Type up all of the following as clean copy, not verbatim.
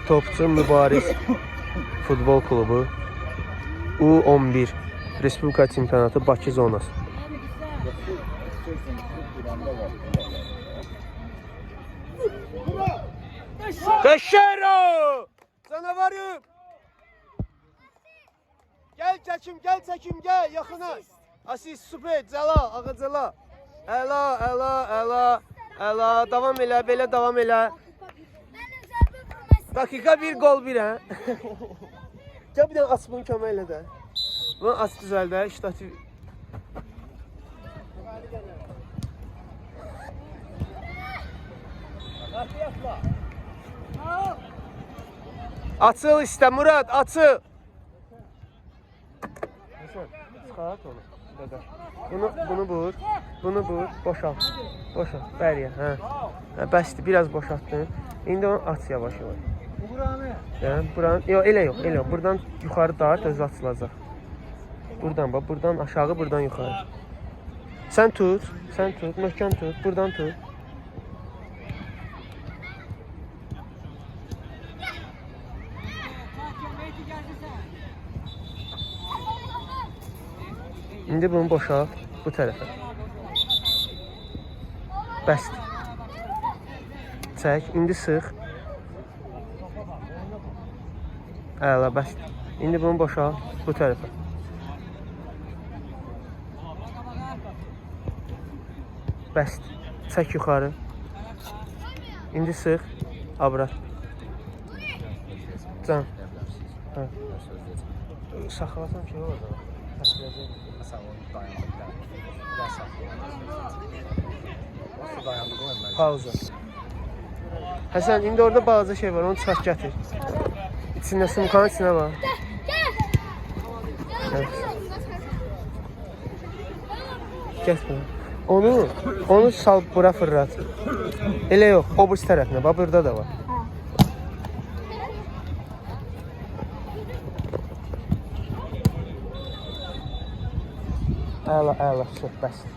Topçu Mübariz Futbol Klubu U11 Respublika Çempionatı Bakı zonası. Teşero! Canavarım! Gel çəkim, gel yaxına. Asist, süper, cəla, ağacala. Əla, davam elə, belə davam elə. Dakika bir gol bir ha. Gel bir de aç bunu köməklə də. Bunu aç düzəl də, ştativ. Açıl işte Murat, açıl. Çıxart onu. Bunu vur, boşalt. Bəriyə, hə. Bəsdir, biraz boşaltdın. İndi onu aç yavaş. Buranı, yox, elə yox. Buradan yuxarı dart, özü açılacaq. Buradan bax, buradan aşağı, buradan yuxarı. Sən tut, möhkəm tut, buradan tut. İndi bunu boşalt, bu tərəfə. Bəsdir. Çək, indi sıx. Əla, bəsdir. İndi bunu boşalt, bu tərəfə. Bəsdir. Çək yuxarı. İndi sıx, abrat. Can. Saxlasam ki, orada. Pauza. Həsən, indi orada balaca şey var, onu çıxart gətir. İçində, sumkanın içində var. Gəl bunu. Onu sal, bura fırlat. Elə yox, o bu tərəfinə, bax, burada da var. Əla, çox bəsdir,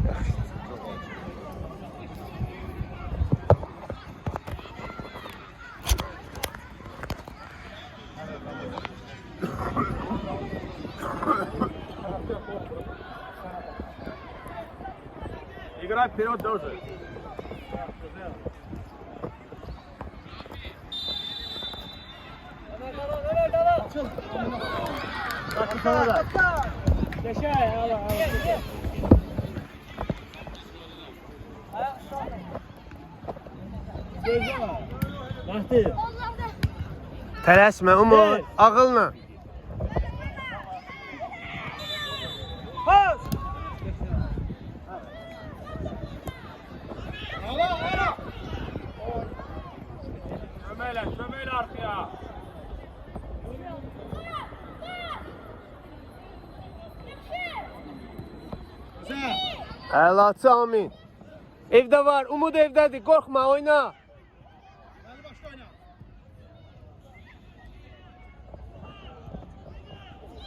yaxşı. Играй вперед тоже. Tələsmə, Umut, ağılla. Çömeyle arkaya. Əlatı amin. Evdə var, Umut evdədir, qorxma, oyna.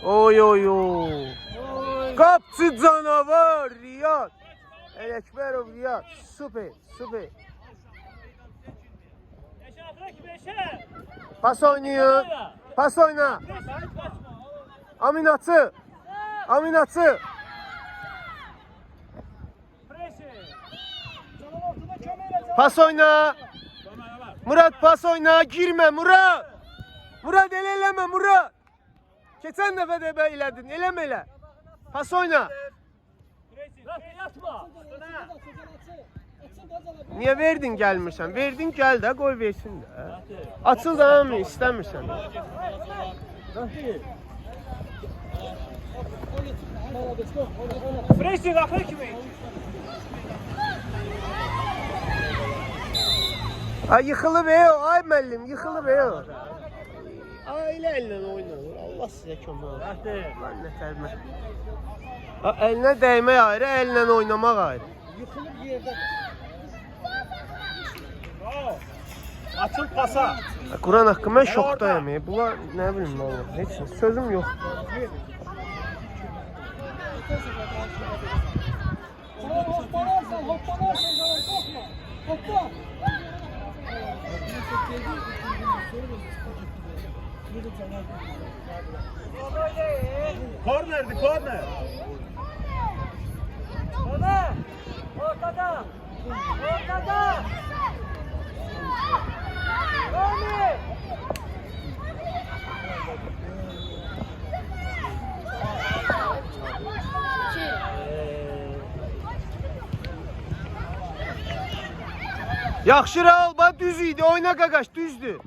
Oy. Kapçı canavar, Riyad. Ələkbərov, Riyad, süper. Pas oynayın. Pas oyna. Aminatı. Pas oyna. Murat pas oyna. Girme Murat. Murat eləmə Murat. Keçən dəfə də elədin. Eləmə. Pas oyna. Niye verdin gelmirsən? Verdin gel de gol versin de. Açıl da mı istəmirsən? Pressing axır kimi. Ay yıkılıb ay müəllim, yıkılıb Ay elə oynanır. Allah sizə kömək olsun. Lan nə tərmə. Əlinə dəymək ayrı, əlinə oynamaq ayrı. Yıkılıb yerdə. Açıl pasa. Quran haqqı mən şokdayım. Bunlar nə bilim vallahi. Heç sözüm yox. Kornerdi, korner. Ortada. Ortada. Rami. Yaxşı Raul, bax düz idi. Oyna qaqaş, düzdür.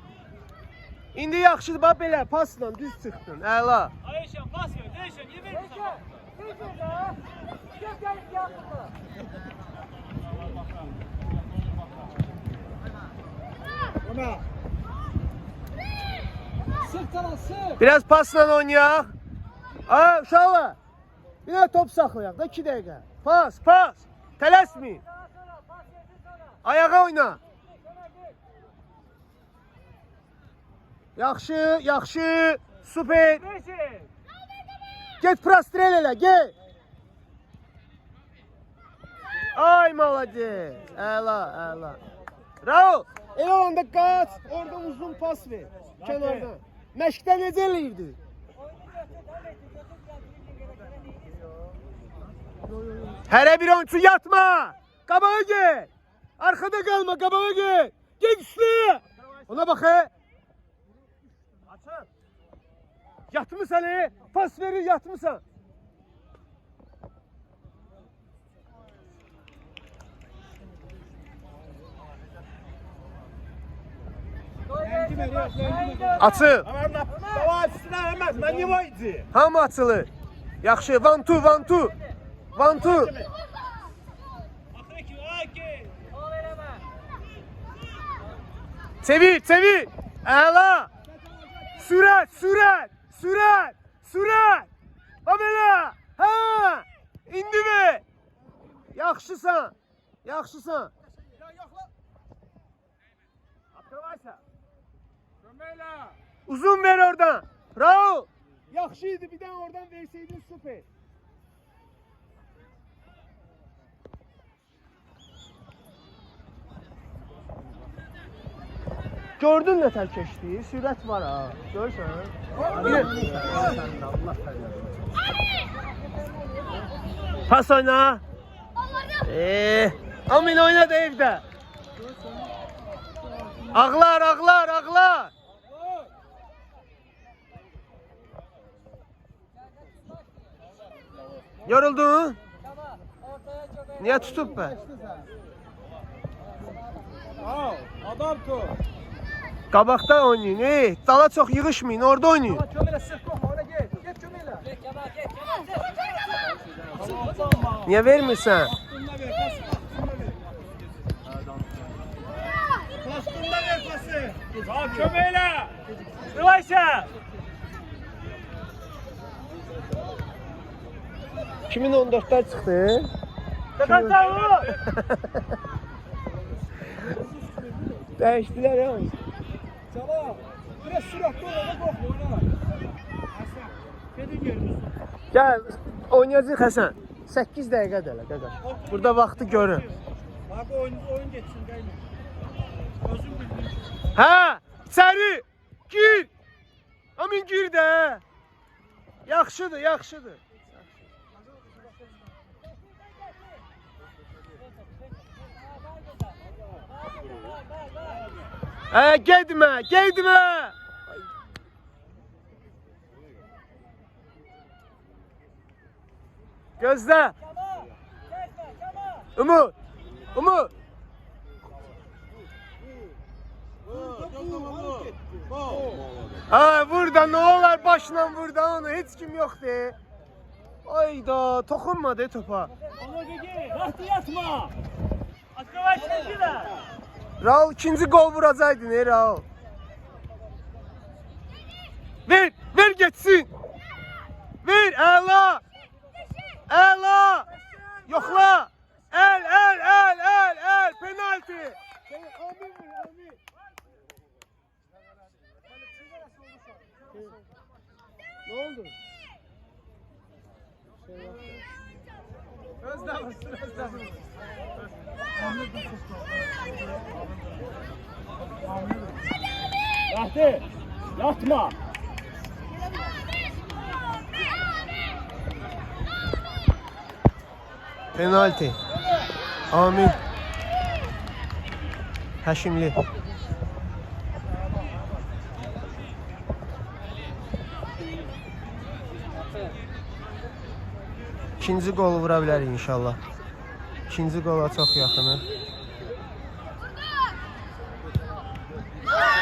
İndi yaxşıdır, bax belə pasla düz çıxdın. Əla. Ayşen pas ver, Ayşen niye vermiyorsun? Ona. Sık sana sık. Biraz pasla oynayaq. Aa, uşaqlar. Bir də top saxlayaq da 2 dəqiqə. Pas, pas. Tələsməyin. Ayağa oyna. Yaxşı, yaxşı. Super. Get prostrel elə, get. Ay malades. Əla, əla. Raul, elə onda qaç. Orada uzun pas ver. Kənardan. Məşqdə necə eləyirdi? Hərə bir oyuncu yatma. Qabağa get. Arkada qalma, qabağa get. Get üstüne. Ona bax. Açın. Yatmısan, pas verir, yatmısan. Açıl. Dava üstüne hemen, ben niye vaydı? Hamı açılır. Yaxşı, 1-2, 1-2. 1-2. Çevir, çevir. Əla. Sürət, sürət, sürət, sürət. Bax belə. Hə. İndi mi? Yaxşısan. Yaxşısan. Открывайся. Kömeyle. Uzun ver oradan. Raul. Yaxşıydı, bir dənə oradan verseydin süper. Gördün ne tel keçdi? Sürət var ha. Görürsən? Pas oyna. Amin oyna da evdə. Ağlar, ağlar, ağlar. Yoruldun? Niye tutup be? Adam tu. Qabaqda oynayın, dala çox yığışmayın, orada oynayın. Kömeyle sık kokma, ona gel. Gel kömeyle. Niye vermirsən? Pastında ver pası. Tamam kömeyle. Kıvaysa. 2014'lər çıxdı. Tıkatan vur. Dəyişdilər ya. Tamam. Biraz süratli olana kokma ona. Hasan. Gedin yerimiz. Gəl, oynayacaq Həsən. 8 dəqiqədir hələ qaqaş. Burada vaxtı görün. Bak oyun geçsin gayme. Özüm bildim. Hə, içəri. Gir. Amin gir də. Yaxşıdır, yaxşıdır. Getmə, getmə. Gözlə. Umut, Umut. Ha, burada ne olar başla burada onu heç kim yoxdur. Ayda, toxunmadı topa. Ama gege. Vakti yatma. Открывайся сюда. Raul ikinci gol vuracaktın Raul. Ver, ver geçsin. Ver, əla. Əla. Yoxla. El, penaltı. Amin, amin. Ne oldu? Özde mısın, özde mısın? Ahmet Mehdi, yatma. Penalti. Amin. Həşimli. İkinci qolu vura bilərik inşallah. İkinci qola çox yaxını.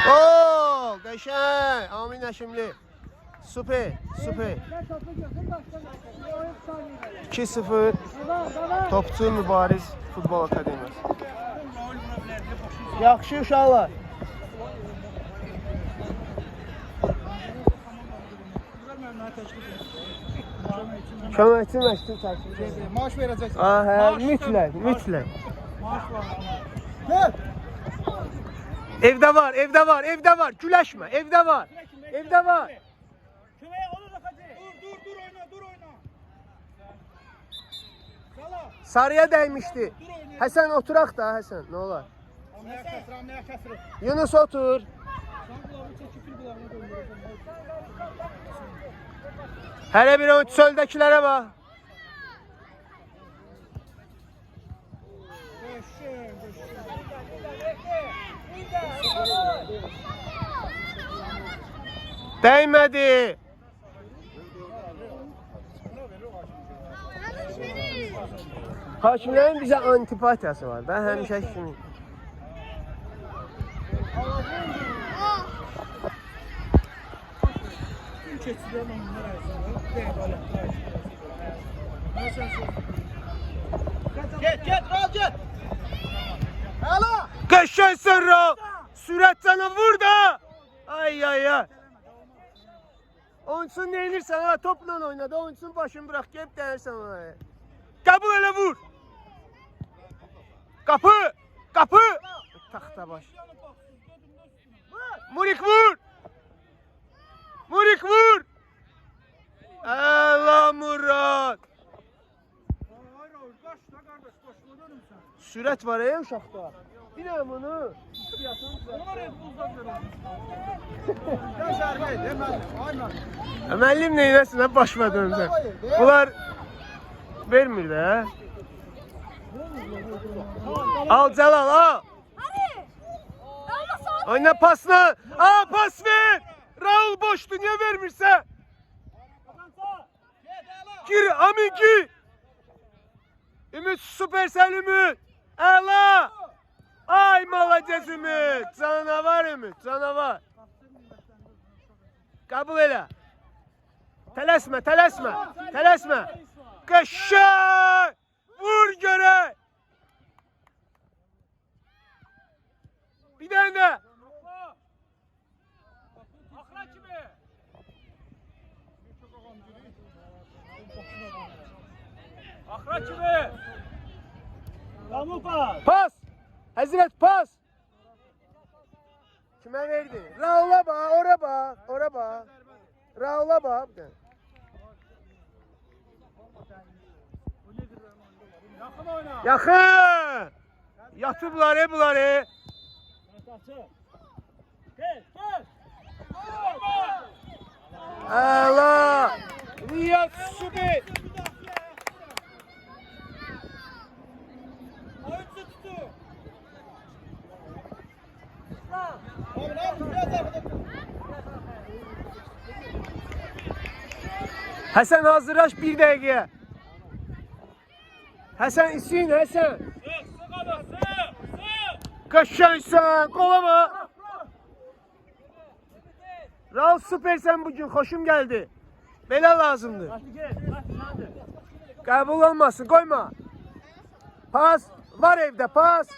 Oo, qəşəng. Amin Həşimli. Süper, süper. 2-0. Topçu Mübariz Futbol Akademiyası. Yaxşı uşaqlar. Köməkçi məşqçi təklif edir. Maaş verəcəksən. Hə, mütləq, mütləq. Maaş var. Gel. Evdə var, evdə var, evdə var. Güləşmə, evdə var. Evdə var. Kömeğe onu da kaçır. Dur oyna, dur oyna. Sala. Sarıya dəymişdi. Həsən oturaq da, Həsən, nə olar? Ramlaya kesir. Yunus otur. Hələ bir oyuncu çöldəkilərə bax. Dəymədi. Hakimlərin bizə antipatiyası var da, həmişə kimi. Get, al get. Hala. Qəşəng sırra. Sürət canı vur da. Ay ay ay. Oyuncusun neyinirsən ha? Topla oynadı. Oyuncusun başını bırak. Gelip dəyirsən ona. Qəbul elə vur. Kapı. Kapı. Taxta baş. Murik vur. Murik vur. Allah Murat. Sürət var ya uşaqda. Bir də bunu. Müəllim neynəsin, başıma dönsən. Bunlar vermir də. Al Cəlal, al. Oyna pasla. Aa, pas ver. Raul boştu, niye vermirsə? Gir, Amin gir. Ümit süpersen Ümit. Əla. Ay malacağız Ümit. Canavar Ümit, canavar. Kabul elə. Tələsmə, tələsmə, tələsmə. Qəşəng. Vur görək. Bir dənə də. Akra kimi. Tamam pas. Pas. Həzrət pas. Kimə verdi? Raula bax, ora bax, ora bax. Raula bax. Yakın oyna. Yaxın. Yatıblar bunları. Gel, gel. Allah. Riyad Sübey. Oyuncu tutu. Həsən hazırlaş bir dəqiqəyə. Həsən isin, Həsən. Qəşəngsən, qolama. Raul süpersən bugün, xoşum gəldi. Belə lazımdır. Qəbul olmasın, qoyma. Pas, var evdə pas.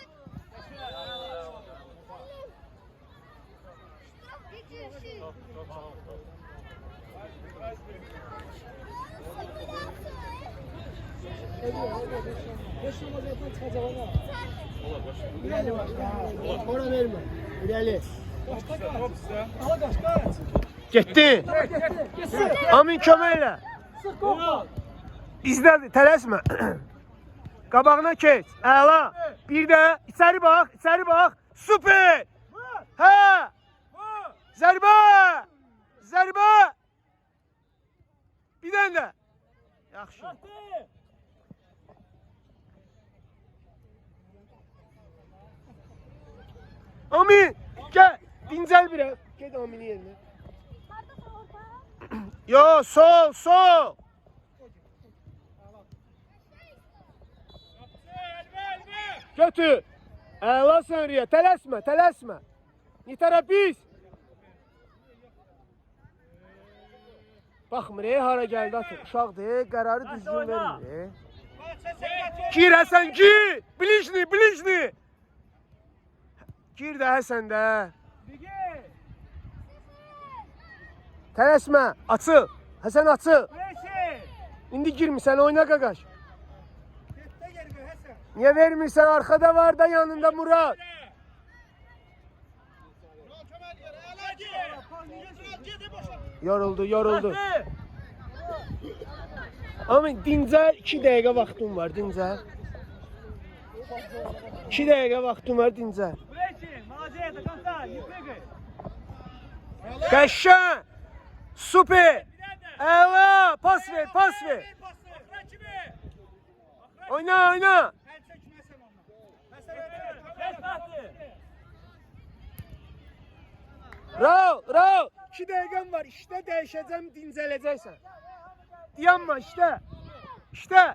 Ora vermə. İrəli. Getdi. Amin kömək elə. İzlədi, tələsmə. Qabağına keç. Əla. Bir də içəri bax, içəri bax. Süper. Hə. yaxşı. Amin, gel, dincel biraz. Gel Amin'in yerine. Yo, sol, sol. Götür. Əla sənriyə, tələsmə, tələsmə. Nitara biz. Baxmır, hara gəldi atır. Uşaqdır, qərarı düzgün vermir. Gir Həsən, gir. Bilicni, bilicni. Gir də Həsən də. Tələsmə, açıl. Həsən açıl. İndi girmirsən, oyna qaqaş. Niye vermirsən? Arkada var da yanında Murat. Yoruldu, yoruldu. Ama dincə 2 dəqiqə vaxtım var, dincə. 2 dəqiqə vaxtım var, dincə. Qəşəng! Super! Əla! Pas ver, pas ver. Oyna, oyna. Raul, Raul. 2 dəqiqəm var. İşte dəyişəcəm, dincələcəksən. Dayanma, işte. İşte.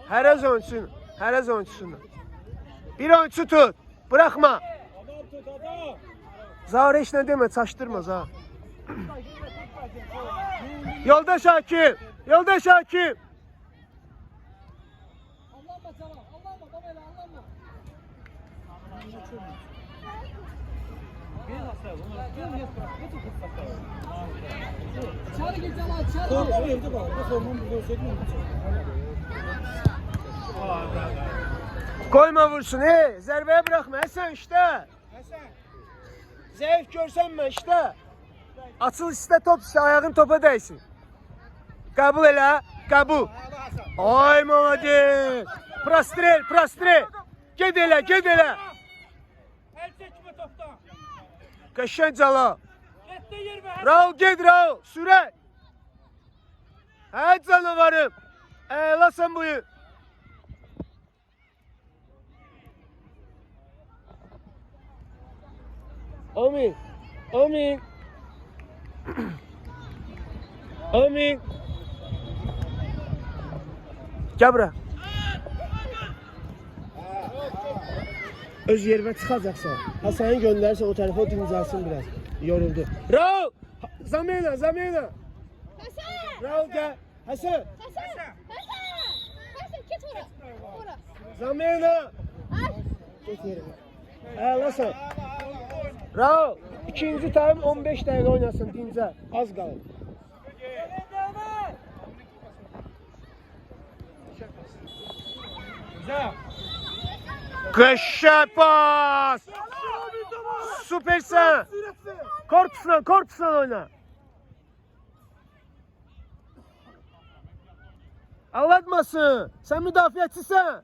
Hərəz oyunçusun. Hərəz oyunçusun. Bir oyunçu tut. Bırakma. Zahra heç nə demə, çaşdırma Zahra. Yoldaş Hakim. Yoldaş Hakim. Allah'ım sana. Allah'ım babayla Allah'ım. Çağrı git Celal, çağrı. Forma verdi bak. Bu formanı burada olsaydı mı? Koyma vursun, zərbeye bırakma. Həsən işte. Zayıf görsənmə işte. Açıl iste top iste, ayağın topa değsin. Kabul elə, kabul. Ay malades. Prastrel, prastrel. Ged elə, ged elə. El çekme toptan. Qəşəng cala. Etde yer be. Raul ged Raul, sürət. Hə canavarım. Əlasan buyu. Amin. Amin. Amin. Gel bura. Öz yerime çıkacaksan. Hasan'ı gönderse o tarafa dincelsin biraz. Yoruldu. Raul! Zamena, zamena. Hasan! Raul gel. Hasan. Hasan! Hasan git oraya. Zamena. Ay! Git yerine. Hasan. Raul. İkinci time 15 dakika oynasın dincel. Az kalır. Güzel. Qəşəng pas. Süpersen. Korpusla, korpusla oyna. Ağlatmasın. Sen müdafiəçisən.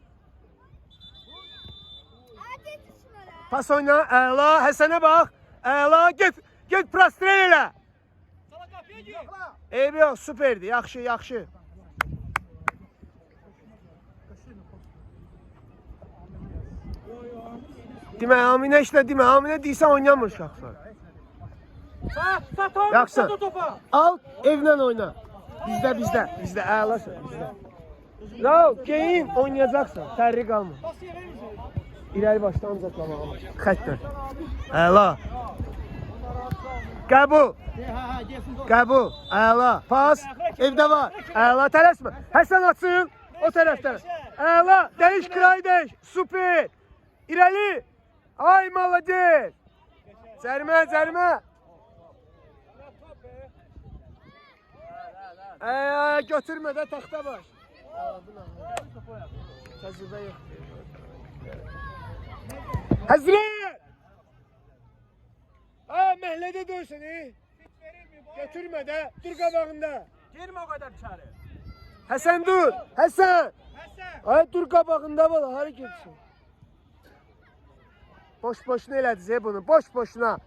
Pas oyna. Əla. Həsənə bax. Əla. Get prastrel elə. Eybi yox. Süperdi. Yaxşı, yaxşı. Demə, Aminə işlə demə. Aminə deysən oynamır uşaqlar. Sat oyna. Yaxşı. Sat o topa. Al, evlə oyna. Bizdə, bizdə. Bizdə, əlasın. Bizdə. Raul, geyin oynayacaqsan. Tərri qalma. İləri başda ancaq qalma. Xəttdən. Əla. Qəbul. Qəbul. Əla. Pas. Evdə var. Əla. Tələsmə. Həsən açın. O tərəfdən. Əla. Dəyiş, kray dəyiş. Super. İrəli. Ay malades. Cərimə, cərimə. Götürmə də taxta baş. Təcrübə yox. Həzrət! Məhlədə dönsün, Götürmə də, dur qabağında. Girme o kadar içeri. Həsən dur, Həsən! Hasan. Ay dur qabağında bala, hara getsin? Boş-boşuna elədiniz bunu, boş-boşuna.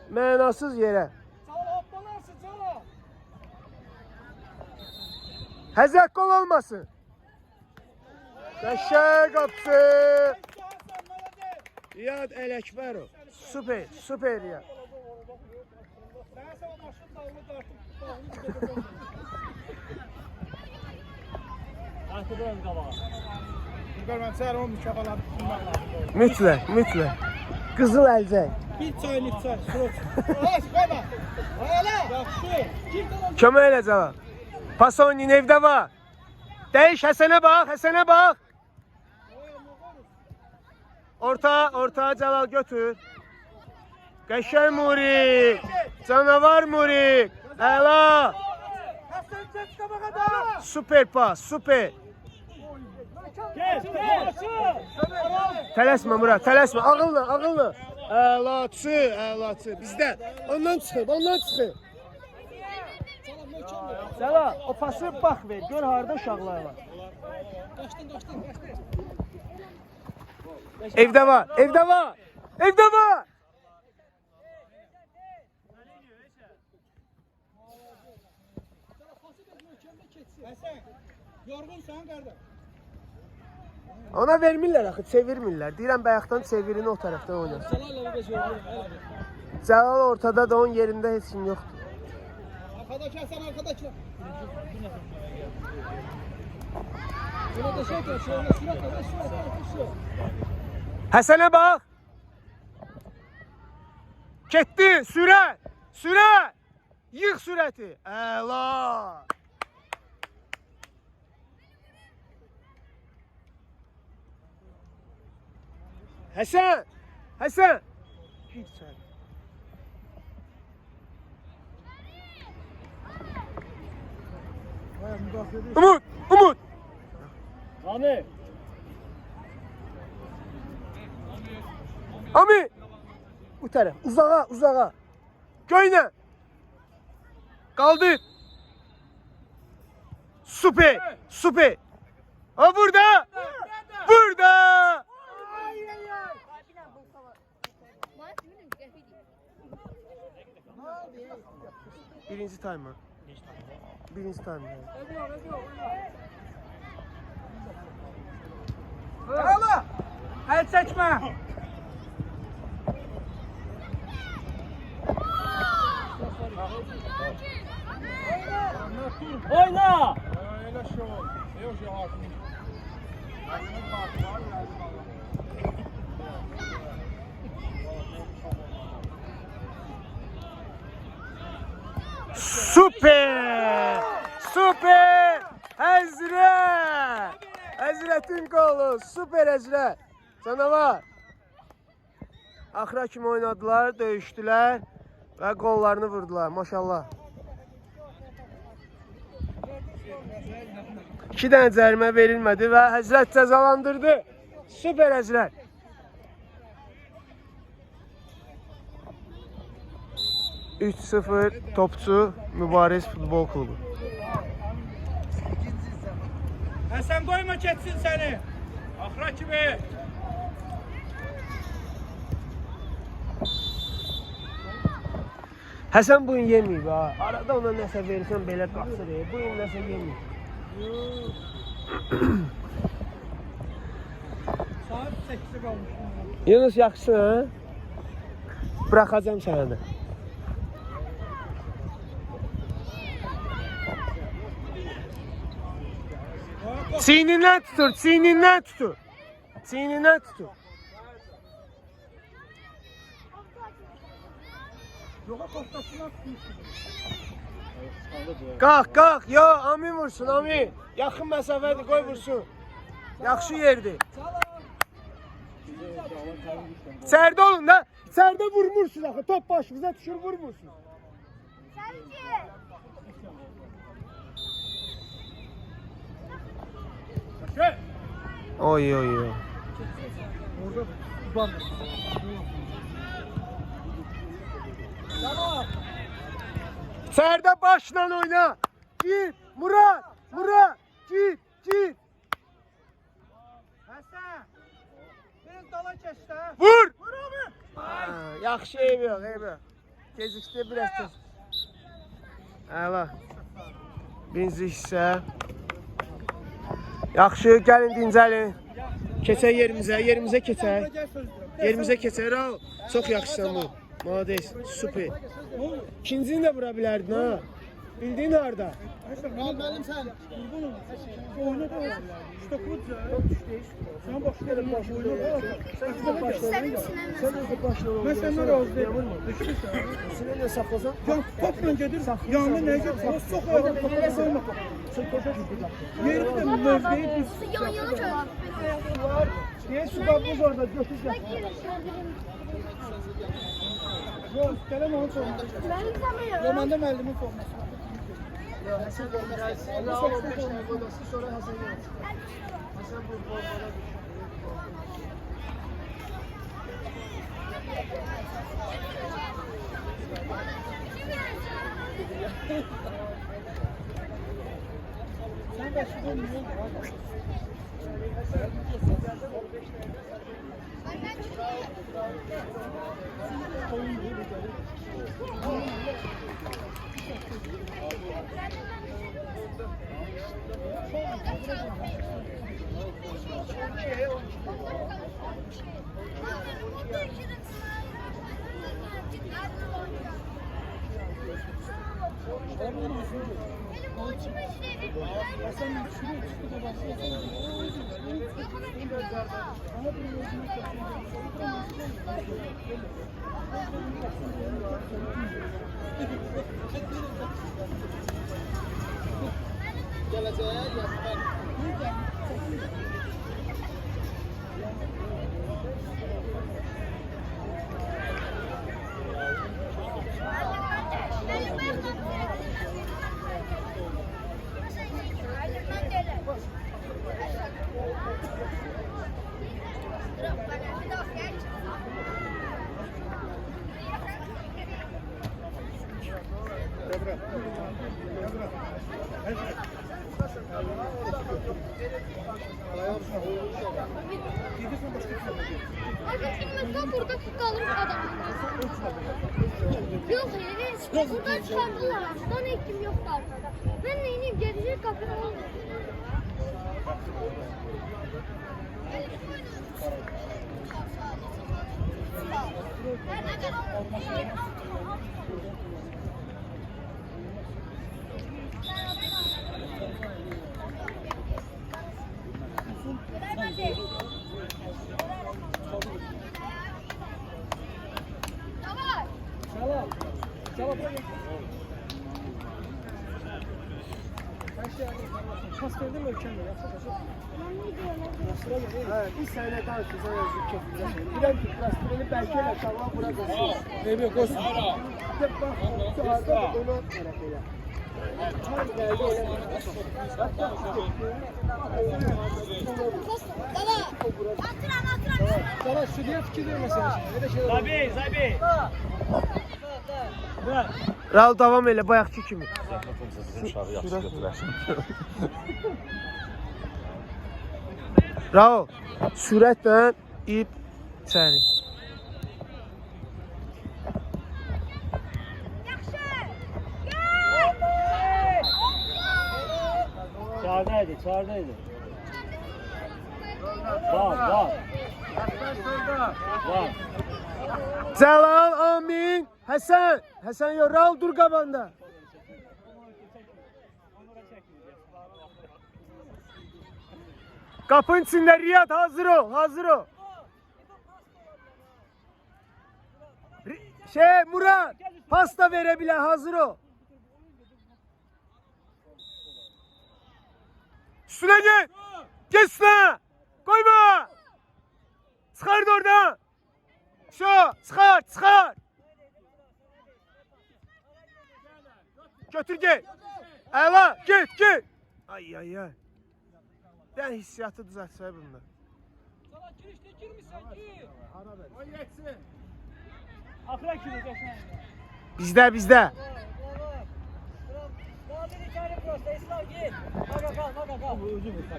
Mənasız yerə. Sağ ol. Həzək qol olmasın. Qəşəng qapısı. Riyad Ələkbərov. Super, super ya. Sen o maşın dalını dartıp Artıdan qabağa. Buradan ben səhər onun mükafaladı. Mütləq, mütləq. Qızıl əlcək. Bir çaylık çay. Sırot. Aç baba. Hala. Yaxşı. Kömək elə cavab. Pasonin evdə var. Dəyiş, Həsənə bax, Həsənə bax. Orta Cəlal götür. Qəşəng Murik. Canavar Murik. Əla. Hasan çek kabağa da. Super pas, super. Kes. Tələsmə Murad, tələsmə. Ağıllı. Əlaçı. Bizdə. Ondan çıxıb. Cəlal, o pası bax ver. Gör harda uşaqlar var. Qaçdın. Evdə var. Hasan. Yorgunsan kardeş. Ona vermirlər axı, çevirmirlər. Deyirəm bayaqdan çevirini o tərəfdən oynasın. Cəlal'la biz yorulur. Cəlal ortada da onun yerində heç kim yoxdur. Arkadaşlar. Şuna da şey koy, şuna sürat. Həsənə bax. Getdi, sürət. Yığ sürəti. Əla. Həsən. Gir içəri. Umut. Ami. Bu tərəf. Uzağa. Göynə. Qaldır. Super. Ha burada. Birinci time. Hala. El çekme. Oyna! Öyle şov. Yok ya hakim. Hakimin farkı var mı? Super! Həzrətin qolu, super Həzrət. Canavar. Axıra kimi oynadılar, döyüşdülər və qollarını vurdular, maşallah. 2 dənə cərimə verilmədi və Həzrət cəzalandırdı. Super Həzrət. (3-0) Topçu Mübariz Futbol Klubu. Hasan koyma geçsin seni. Ahra kimi. Həsən bugün yeməyib ha. Arada ona nəsə verirsən belə qaçır. Bugün nəsə yeməyib. Saat 8'i kalmış. Yunus yaxşısın ha? Bıraxacam sənə də. Çiynindən tutur. Yola kostasına tutuyorsun. Qalx. Yo, Ami vursun, Ami. Yaxın məsafədir, qoy vursun. Yaxşı yerdir. İçəridə olun da. İçəridə vurmursun axı. Top başınıza düşür, vurmursun. Oy. Orada tutan. İçəridə başla oyna. Git, Murad. Git. Hasan. Biraz dala geçti ha. Vur. Vur abi. Yaxşı, eyb yox. Gecikdi, biraz tez. Əla. Birinci hissə Yaxşı, gəlin dincəlin. Keçək yerimizə keçək. Yerimizə keçək, Raul. Çox yaxşısan bu. Malades, super. İkincini də vura bilərdin ha. Bildin harda? Müəllim sən. Oyuna da stoput ya. Sen başlayalım oyuna. Sen de başlayalım. Ben senden razı değilim. Düşmüşsən. Sinirlə saxlasan. Can topla gedir. Yanında nə gedir? Çox ayaq topa qoyma. Sen koşa düşdün. Yerdə mövqeyi düz. Yan yana çök. Var. Niye su kapımız orada götüreceğiz? Yok, gelem onu sorma. Ben istemiyorum. Romanda müəllimin forması var. Hasan forması. Allah forması sonra Hasan gelsin. Hasan bu formada Sen de şu dönüyor. Burada kalır adam. Yok evet. Buradan çıkardılar. Buradan ekim yoktu arkada. Ben neyim? Gelecek kapıda oldu. Pas verdin mi ölçen mi? Evet, bir sene daha size yazık çok güzel. Biraz biraz belki de tamam burada. Ne bir koş. Bak şu arada da onu atmarak Sana şuraya fikir vermesene şimdi. Zabi. Raul davam elə bayaqki kimi. Uşağı yaxşı götürərsən. Raul, sürətlə ip içəri. Çağırdaydı. Var. Cəlal, Amin, Həsən. Həsən yox, Raul dur qabanda. Qapının içində Riyad, hazır ol. Murat, pasta verə bilər, hazır ol. Üstünə git. Git üstünə. Koyma. Çıxar da oradan. Çıxar. Götür git. Əla, git. Ay. Ben hissiyatı düzeltsene bunda. Sana girişte girmişsen gir. O yetsin. Akra kimi geçen. Bizde. Kaldır içeri prosta İslam gir. Maka kal.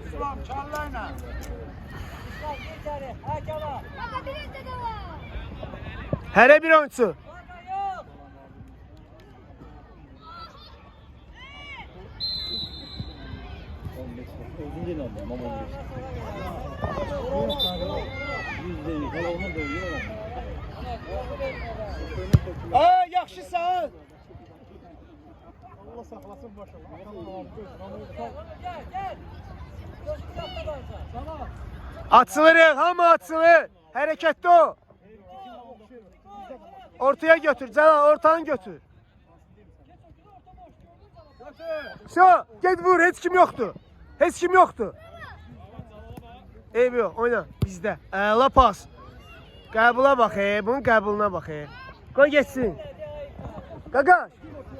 İslam çallayla. İslam gir içeri. Hakema. Baba bir de var. Hərə bir oyuncu. Maka yok. Özün değil oldu. Yaxşısan. Allah saxlasın maşallah. Gel gel. Coşku yapma varsa. Tamam. Açılırıq, hamı açılır. Hərəkətdə o. Ortaya götür, Cəlal, ortanı götür. Şo, get vur, heç kim yoxdur. Heç kim yoxdur. Eybi yox, oyna, bizdə. Əla pas. Qəbula bax, bunun qəbuluna bax. Qoy geçsin. Qaqaş,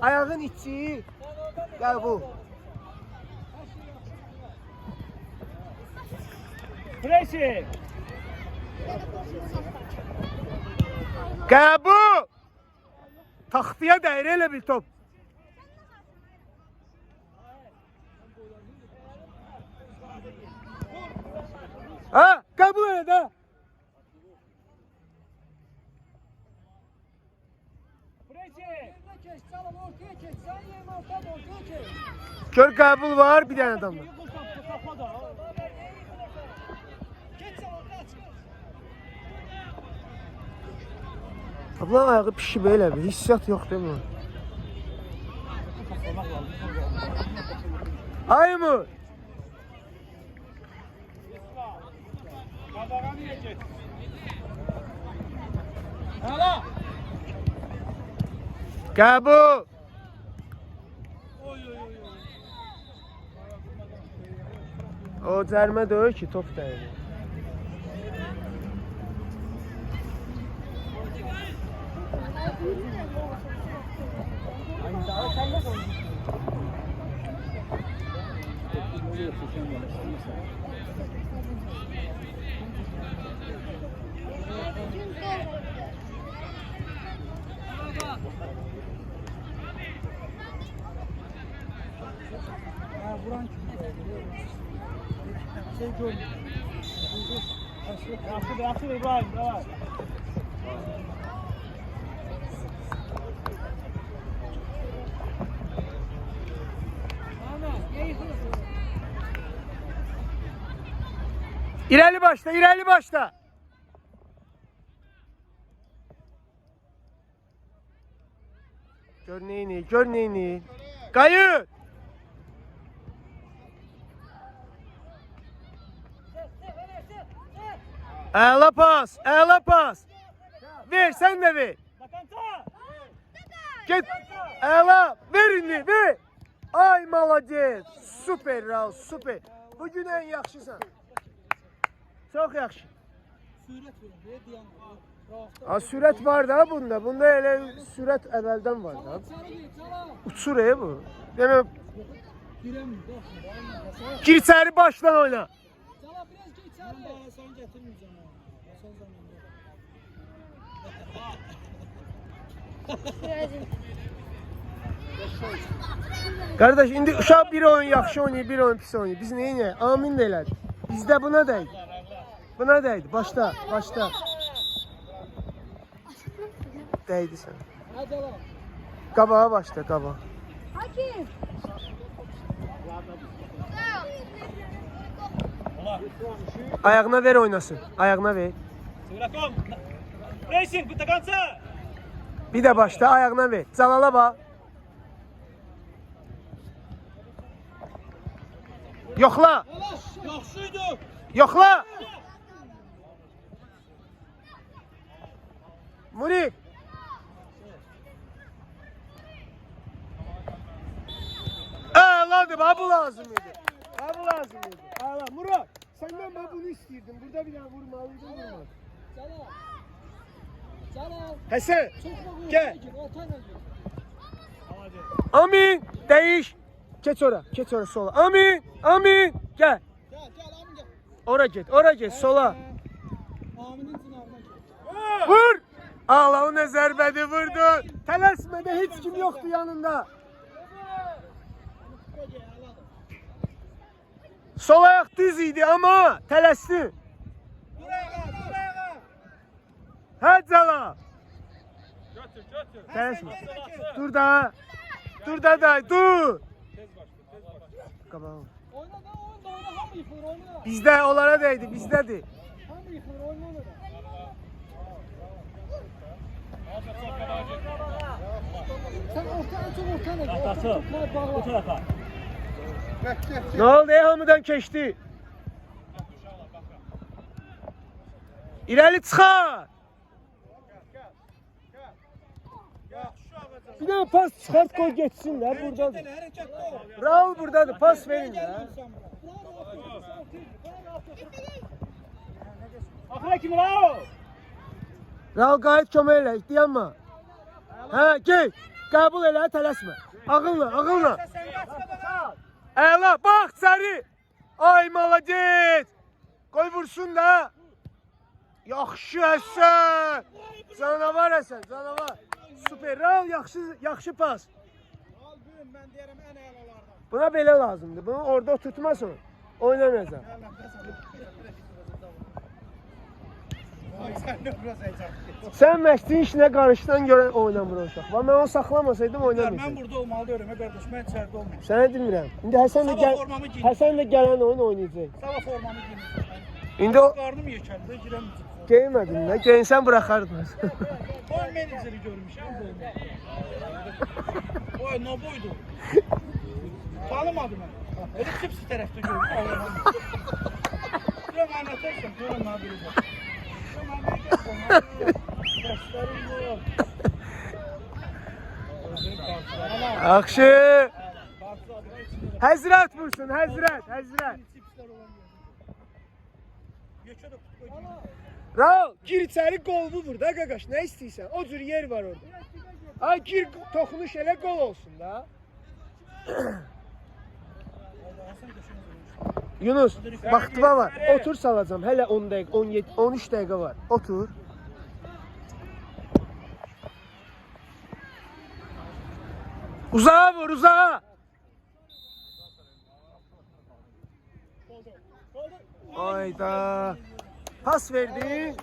ayağın içi. Qəbul. Presi. Qəbul. Taxtıya dəyir elə bir top. Ha, qəbul elə də. Geç çalım ortaya geç. Sen yerin ortada ortaya geç. Gör qəbul var bir dənə adamda. Geç çalım kaç. Ablan ayağı pişib elə bir hissiyat yox değil mi? Aymur. Hala. Qəbul. O cərmə deyil ki, top dəyir. Vuran kim? Şey görmüyor. Yaxşı İbrahim, devam. İrəli başla, irəli başla. Gör neyini, gör neyini. Qayıt. Əla pas, əla pas. Ver, sən də ver. Get, əla, ver indi, ver. Ay, malades. Super, Raul, super. Bugün ən yaxşısan. Çox yaxşı. Sürət verir, deyən. Ha, sürət var da bunda. Bunda elə sürət əvvəldən var da. Uçur bu. Demə, Giremiyor. gir içəri başdan oyna. Cala biraz geç içeri. Ben sen getirmeyeceğim ha. Son zamanda. Qardaş, indi uşaq bir oyun yaxşı oynayır, bir oyun pis oynayır. Biz neyinə? Amin də elədik. Bizdə buna dəydi. Buna dəydi. Başla, başla. Dəydi sən. Hadi lan. Qabağa başla, qabağa. Hakim. Ayağına ver oynasın. Ayağına ver. Sığırakom. Racing, bu takansa. Bir də başla, ayağına ver. Calala bax. Yoxla. Yaxşıydı. Yoxla. Murik. Əladır, bu lazım idi. Bu lazım idi. Əla, Murat. Səndən mən bunu istəyirdim. Burada bir dənə vurmalıydın, vurmadın. Cala. Cala. Həsən, Çok gel. Ortayla gel. Amin. Değiş. Geç ora, geç ora sola. Amin, amin. Gel. Gel amin gel. Ora get, sola. Aminin sınavına gel. Vur. Allah o ne zərbədi vurdu. Tələsmədə heç kim yoktu yanında. Sol ayak düz idi ama tələsdi. Hə Cala. Götür. Tələsmə. Dur da. Dur da day, dur. Qabağa. Oyna da oyna hamı yıkılır oyna. Bizdə onlara dəydi, bizdədir. Hamı de yıkılır, oyna ona da. Sen ortadan çok ortadan da. Atası. Bu tarafa. Ne oldu ya, hamıdan keçdi? İrəli çıxar. Bir dənə pas çıxart, qoy geçsin də, buradadır. Raul buradadır, pas verin də. Axıra kimi Raul. Raul qayıt, kömək elə, dayanma. Hə, gey, qəbul elə, tələsmə. Ağınla, ağınla. Əla, bax, səri. Ay, malacet. Qoy vursun da. Yaxşı Həsən. Canavar Həsən, canavar. Super, Raul, yaxşı pas. Mən deyərəm ən əlalardan. Buna belə lazımdır. Bunu orada oturtmasın. Oynamayacaq. Sən nə biraz həyəcan. Sən məşqin işinə qarışdan görə oynamır o uşaq. Və mən onu saxlamasaydım Mən oynamayacaqdım. burada olmalı deyirəm, qardaş, mən içəridə olmayım. Sənə demirəm. İndi Həsən də gələn oyun oynayacaq. Sabah formamı giyinəcəm. İndi o Qarnım yekəndə girəməyəcəm. geyinmədin də, geyinsən buraxardın. Boy meneceri görmüşəm bu. Boy ne boydu? Tanımadı mən. Öyle tipsi tərəfdə gördüm. Allah'ım. Görəm anlatırsan, görəm nə biləcəm. Yaxşı. Həzrət vursun, həzrət, həzrət. Raul, gir içəri, qolunu vur da qaqaş, nə istəyirsən? O cür yer var orada. Ay gir, toxunuş elə qol olsun da. Yunus, vaxtıva var. Otur salacağım. Hələ 10 dəqiqə, 17, 13 dəqiqə var. Otur. Uzağa vur, uzağa. Ayda. Pas verdi.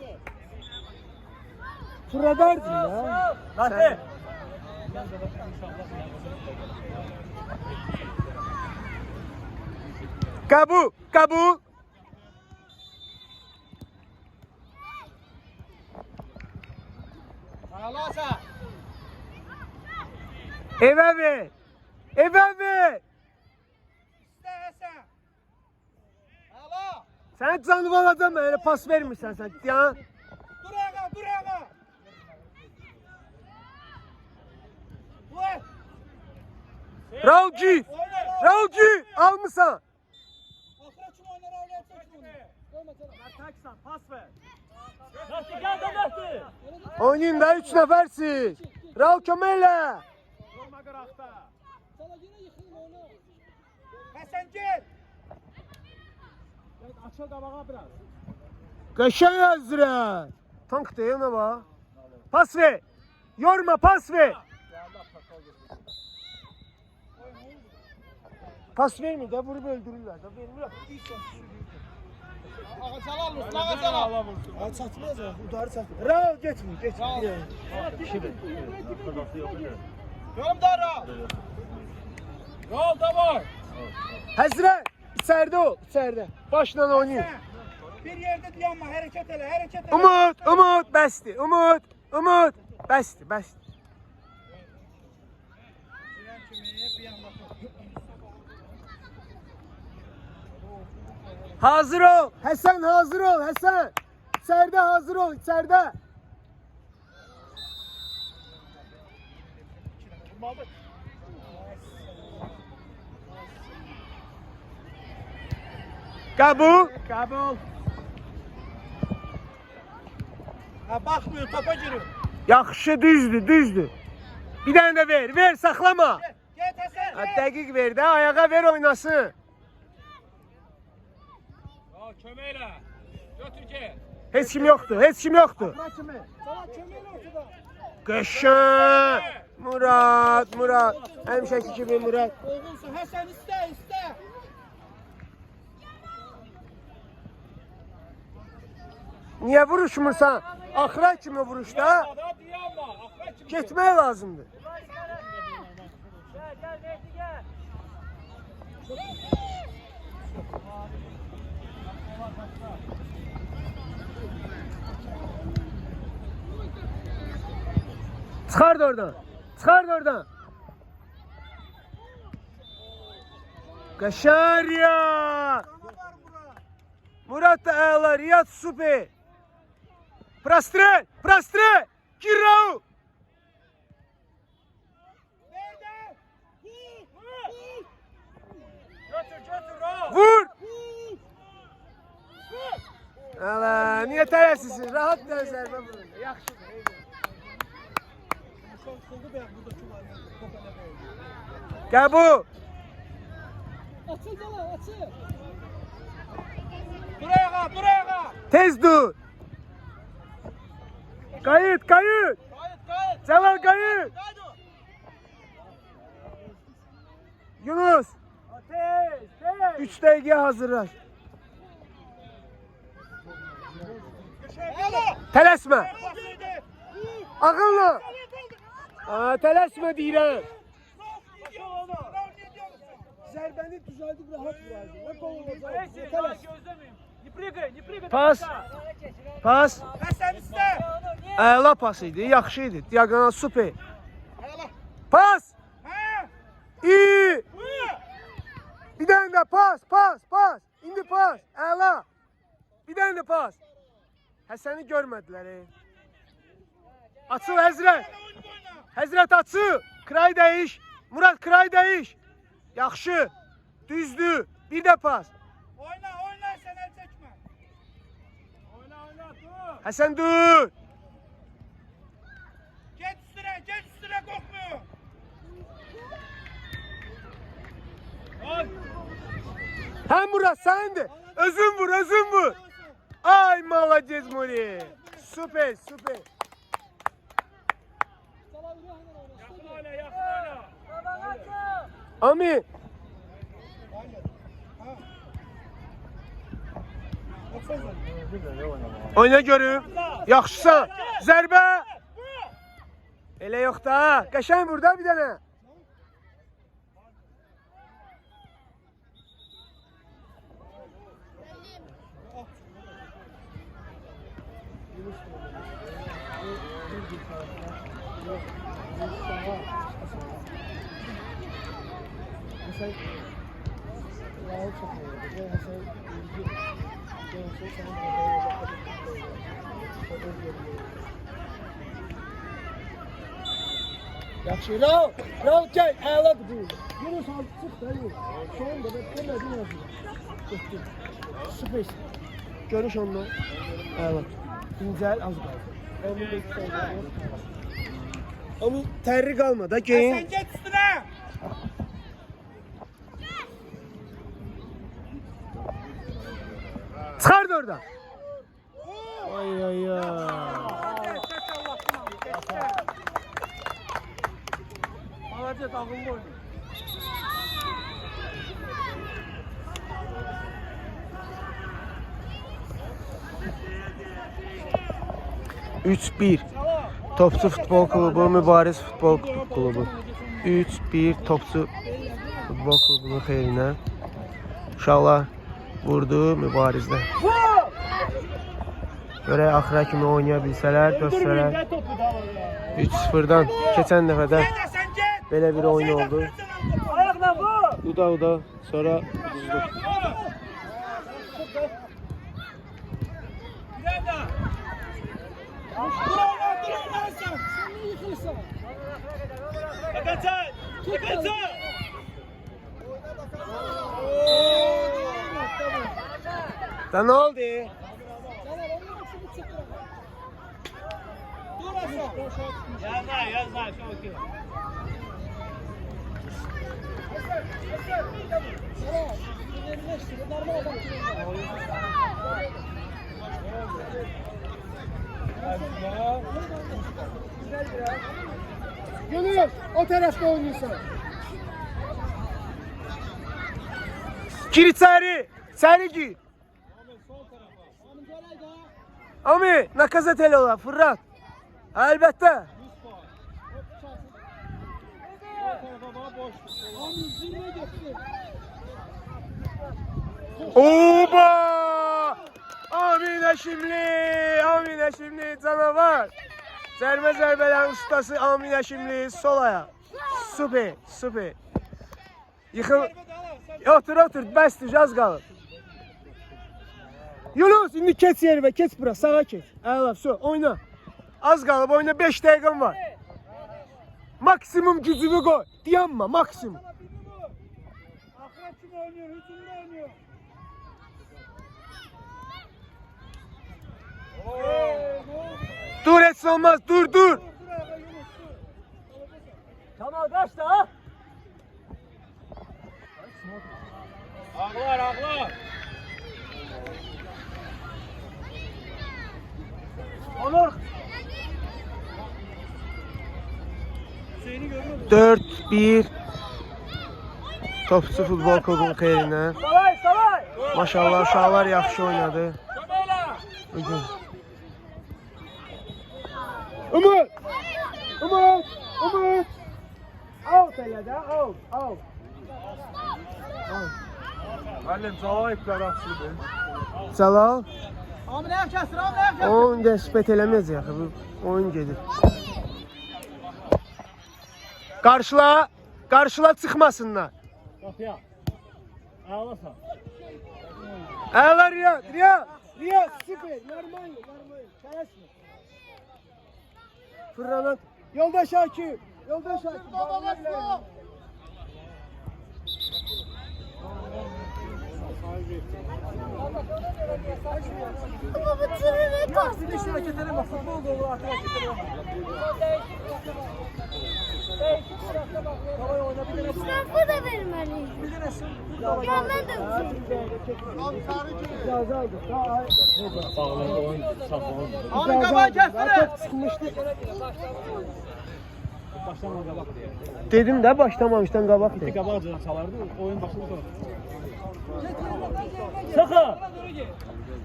Fıradardın ya. Nasıl? Kabul, kabul. Alasa. Eve ver. Eve ver. İstəsən. Alo. Sen canlı alacağım, öyle pas vermirsən sen. Ya. Dur ağa, dur ağa. Vay. Raulci. Raulci. Almışsan. Axıra kim oynar oynayacaq bunu? Taksan, pas ver. Nasıl gel de nasıl? Oynayın da 3 nəfərsiz. Raul kömək elə. Durma qıraqda. Sana yine yıxılın onu. Həsən gel. Açıl qabağa biraz. Qəşəng Həzrət. Tank deyil ona bax. Pas ver. Yorma, pas ver. Pas vermir də, vurub öldürürlər də. Vermir. Ağaçala almışsın, ağaçala. Ay çatmayacaq, udarı çatmır. Raul getmir, getmir. Görüm dara. Raul da var. Həzrət, içəridə ol, içəridə. Başla oynayın. Bir yerde dayanma, hareket elə, hareket elə. Umut, bəsdir. Umut, bəsdir, bəsdir. Girən kimi bir yanda tut. Hazır ol. Həsən hazır ol, Həsən. İçəridə hazır ol, içəridə. Qəbul. Qəbul. Ha baxmıyor, topa girir. Yaxşı, düzdür. Bir dənə də ver, saxlama. Get Həsən, Ha, get. dəqiq ver də, ayağa ver oynasın. Ya kömeyle. Götür ki. Heç kim yoxdur. Sana kömür ortada. Qəşəng. Murad. Həmişəki kimi Murad. Oğulsun, Həsən iste. Niyə vuruşmursan? Axıra kimi vuruş da. Hadi yanma. Akra kim? Getmək lazımdır. Gel Mehdi gel. Çıxart oradan. Çıxart oradan. Qaşarya. Murat da əla, Riyad süper. Прострель, прострель. Gir Raul. Vur. Ala, niye tələsirsin? Rahat da zərbə vurun. Yaxşıdır. Gəl bu. Açıl dala, açıl. Buraya, buraya. Tez dur. Kayıt, kayıt. Kayıt, kayıt. Celal kayıt. Haydi. Yunus. Tez, tez. 3 dəqiqəyə hazırlaş. Tələsmə. Ağılla. Tələsmə deyirəm. Zərbəni düzəldib rahat vuraydı. Nə qol olacaq? Neyse, daha gözlemeyin. Не прыгай, не прыгай. Pas. Pas. Sen iste. Əla pas idi, yaxşı idi. Diagonal super. Pas. İyi. Bir dənə də pas, pas, pas. İndi pas. Əla. Bir dənə də pas. Həsəni görmədilər. Açıl Həzrət. Həzrət açıl. Kray dəyiş. Murat kray dəyiş. Yaxşı. Düzdür. Bir də pas. Oyna, oyna, sen el çekme. Oyna, oyna, dur. Həsən dur. Geç üstüne korkmuyor. Ay. Hə Murat səndir. Özün vur, özün vur. Ay malades Muri. Süper, süper. Yakın oyna, yakın oyna. Ami. Oyna görüm. Yaxşısan. Zərbə. Elə yox da. Qəşəng burada bir dənə. Yaxşı, Raul. Raul gəl, əladır bu. Yunus al, çıx da Yunus. Son da demədin yazdı. Getdi. Süpersin. Görüş ondan. Əla. Dincəl az qaldı. Əmin də tutaydı. Ama tərri qalma da geyin. Sen geç üstüne. Çıxart oradan. Ay ay ay. Alacak ağıllı oynuyor. Üç bir. Topçu Futbol Klubu, Mübariz Futbol Klubu. 3-1 Topçu Futbol Klubunun xeyrinə. İnşallah vurdu Mübarizdə. Görək axıra kimi oynaya bilsələr, göstərər. 3-0'dan keçən dəfədə Sen geç. belə bir oyun oldu. Ayakla vur. Uda sonra uduzdu. Bir daha. Dur oyna sen. Sen ne yıkılırsan? Kaçın. Kaçın. Da nə oldu? Я знаю, что вы делаете. Yunus, o tərəfdə oynayırsan. Gir içeri. İçeri gir. Ami, nakazat ele ola, fırlat. Elbette. Oba! Amine şimdi canavar. Zərbə zərbələrin ustası Amin Həşimli sol ayaq. Super, super. Yıxıl. Otur, otur. Bəsdir, az qalır. Yunus, indi keç yerimə, keç bura, sağa keç. Əla, su, oyna. Az qalıb, oyna, 5 dəqiqən var. Maksimum gücünü qoy. Dayanma, maksimum. Akrep kim oynuyor? Hücumda oynuyor. Dur, heç olmaz, dur, dur. Tamam kaç da. Ağlar, ağlar. Onur. Hüseyin'i görmüyor musun? 4-1. Topçu futbol klubunun xeyrinə. Salay salay. Maşallah, uşaqlar yaxşı oynadı. Kömeyle. Bugün. Umut! Umut! Umut! Out elə də, out, out. Müəllim, cavayıblar açıldı. Cəlal, Amir ev kestir, Amir ev kestir. oyun dəspət eləməyəcək axı, bu oyun gedir. Qarşıla, qarşıla çıxmasınlar. Kapıya. Ağlasan. Əla Riyad, Riyad, Riyad, süper, normal, normal, tələsmə. Fırlanat, yoldaş Hakim, yoldaş Hakim. Ama bu türü rekor. Bir de şu hareketlere bak, futbol da olur, artık hareketlere bak. Kolay oyna, bir de resim. Sınıfı da vermeliyim. Bir de resim. Ya ben de Amir kabağı kestire. Başlamadan kabak diye. Dedim də başlamamışdan qabaq de. Kabakcıdan çalardı. Oyun başladı sonra. Sakın.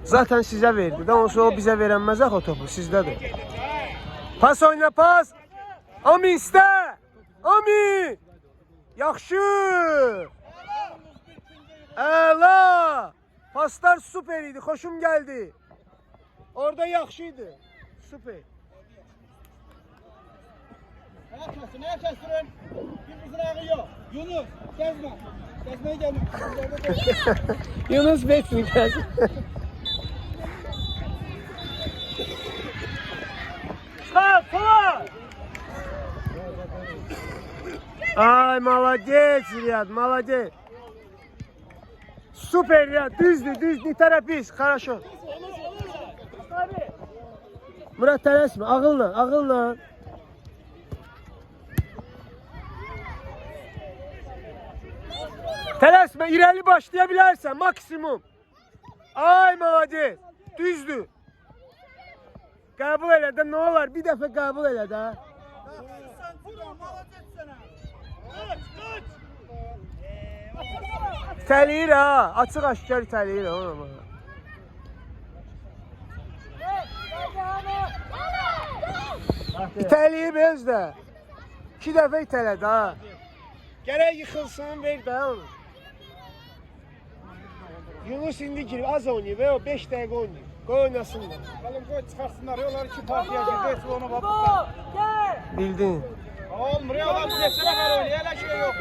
Zaten sizə verdi. Daha sonra o bizə verənməz axı o topu, sizdədir. Pas oyna, pas. Amin istə. Amin. Yaxşı. Əla. Paslar süper idi, xoşum gəldi. Orada yaxşı idi. Süper. Ayak kestin, ayak kestirin. Birinizin ayağı yok. Yunus, gezme. Gezmeye gelme. Yunus Betsin gəldi. Çıkar sola. Ay молодец, Riyad, молодец. Süper Riyad, düzdür, düzdür, terapist, хорошо. Murat tələsmə, ağılla, ağılla. Tələsmə, irəli başlaya bilərsən, maksimum. Ay молодец, düzdür. Qəbul elə də, nə olar, bir dəfə qəbul elə də. İtəliyir ha, açıq aşkar itəliyir ha. İtəliyib öz də. 2 dəfə itələdi ha. Gərək yıxılsın, ver də onu. Yunus indi girib, az oynayıb, o 5 dəqiqə oynayıb. Qoy oynasınlar. Bakalım koy çıkarsınlar. Yollar iki partiye girdi. Hepsi ona bakmışlar. Bildin. Olmuyor ya lan. Geçsene kadar oynuyor. Hele şey yok.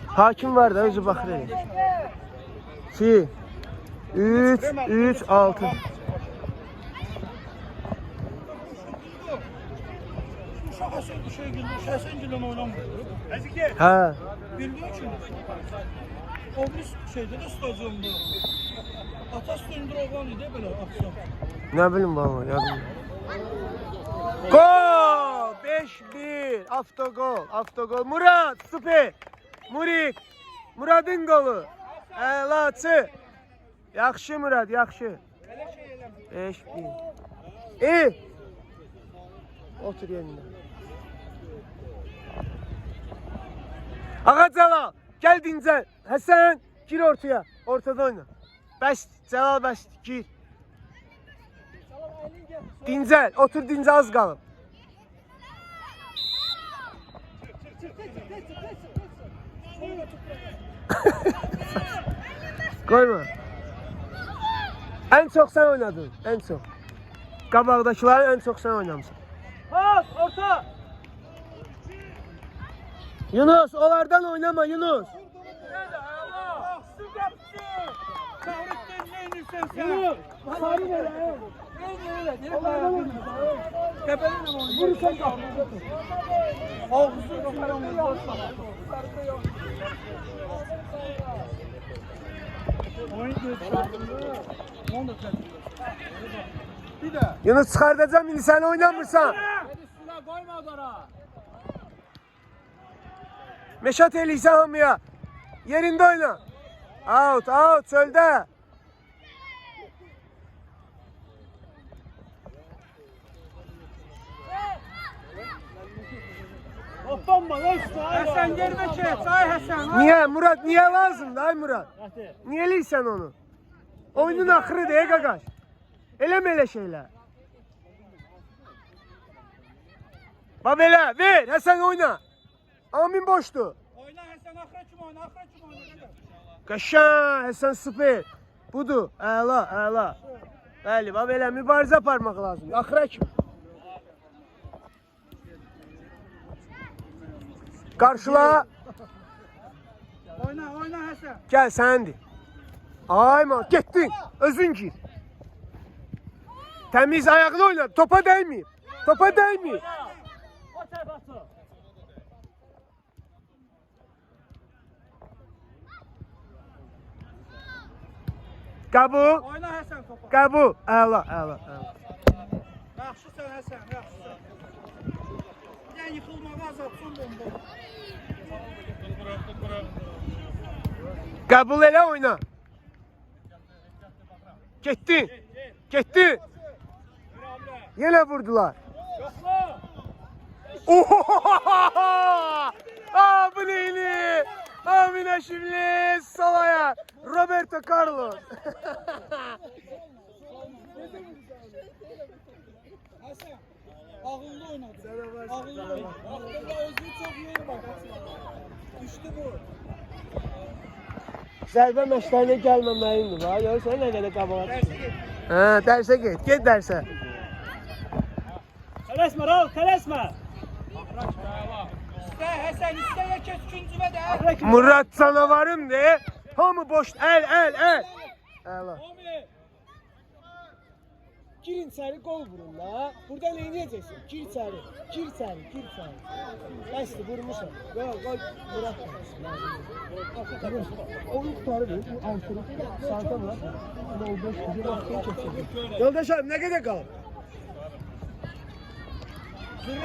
Hakim var da özü baxır elə. 2 3 6. Şakası bir şey güldü. Şahsen gülen oynamıyor. Ezike. Hə. Bildiği için. O bir şeyde de stadyumda. Atas döndür oğlan idi böyle akşam. Nə bilim baba, nə bilim. Gol! 5-1. Avtogol, avtogol. Murat, süper. Murik. Muradın golü. Əlaçı. Yaxşı Murad, yaxşı. 5-1. Otur yerində. Ağa Cəlal, gəl dincəl. Həsən, gir ortaya. Ortada oyna. Bəs, Cəlal bəs, gir. Dincəl, otur dincəl, az qalıb. Qoyma. Ən çox sən oynadın, ən çox. qabaqdakiləri ən çox sən oynamısan. Pas, orta. Yunus, onlardan oynama Yunus. Yunus çıxardacağım indi sən oynamırsan. Üstüne koyma onlara. Meşat eləyirsən hamıya. Yerində oyna. Out, out, çöldə. Hoppanma lan üstüne. Həsən yerine çək. Çay Həsən. Niyə Murad, niyə lazımdır ay Murad? Niyə eləyirsən onu? Oyunun axırıdır qaqaş. Eləmə elə şeylər. Bax belə, ver, Həsən oyna. Amin boşdur. Oyna Həsən, axıra kim oyna, axıra kim oyna. Qəşəng, Həsən super. Budur, əla, əla. Bəli, bax belə mübarizə aparmaq lazımdır. Axıra kimi. Qarşıla. Oyna, oyna Həsən. Gəl səndir. Ay man, getdin. Özün gir. Təmiz ayağını oyna. Topa dəyməyib. Topa dəyməyib. O tərəfə. Qəbul. Oyna Həsən topa. Qəbul. Əla, əla, əla. Yaxşısan Həsən, yaxşısan. Bir də yıxılmağa azatsın bomba. Qəbul elə oyna. Getdin. Getdin. Yenə vurdular. Ohohohoho! Aa, bu neyli? Amine Şimli, Salaya, Roberto Carlos. Həsən, ağıllı oynadı. Ağıllı oynadı. Ağıllı özünü çok iyi bak. Düştü bu. Zərbə məşqlərinə gəlməməyindir. Bax, görürsən nə qədər qabağa. Hə, dərsə get. Get dərsə. Tələsmə Raul, tələsmə. İstə Həsən, istəyə keç üçüncüvə də. Murat canavarım de. Hamı boş. El. Əla. Girin içeri gol vurun la. Burada ne diyeceksin? Gir içeri. Gir içeri. Bəsdir, vurmuşam. Gol Murat. Onu tutarı altına. Sağda var. Yoldaşım ne kadar kal?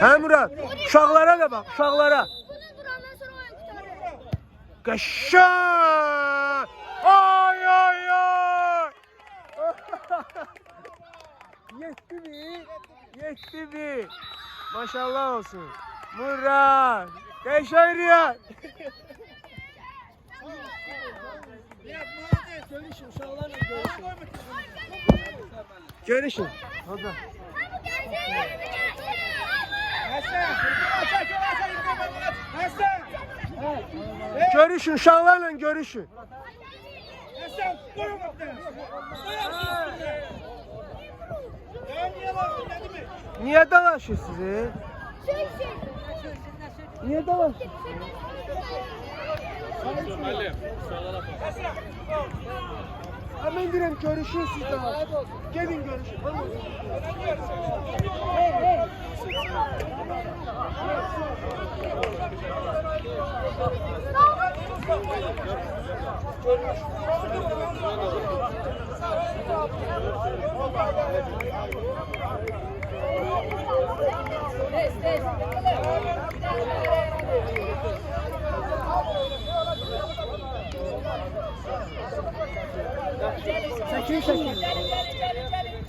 Hə Murat, uşaqlara da bax, uşaqlara. Bunu vurandan sonra oyun tutarım. Qəşəng! Ay! 7-1. Maşallah olsun. Murat! Qəşəng Riyad! Görüşün, uşaqlarla görüşün. Görüşün. Hadi. Görüşün, uşaqlarla görüşün. Həsən, qoyun qapdan. Niye dalaşıyorsunuz? Niye dalaşıyorsunuz? Hemen direm görüşün siz de. Gelin görüşün.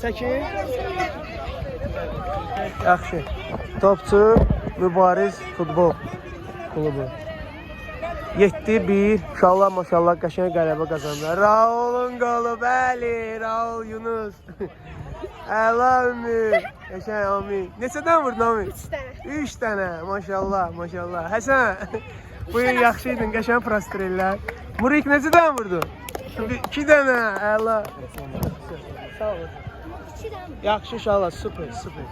Çəkin. Yaxşı. Topçu Mübariz Futbol Klubu. 7-1. İnşallah maşallah qəşəng qələbə qazandılar. Raul'un qolu, bəli. Raul Yunus. Əla Ümid. Qəşəng amin. Neçədən vurdun amin? 3 dənə. Maşallah. Həsən. Bu il yaxşı idin, qəşəng prostrellər. Murik neçədən vurdu? 2 dənə. Əla. Sağ ol. Ama içirəm. Yaxşı uşaqlar, super, super.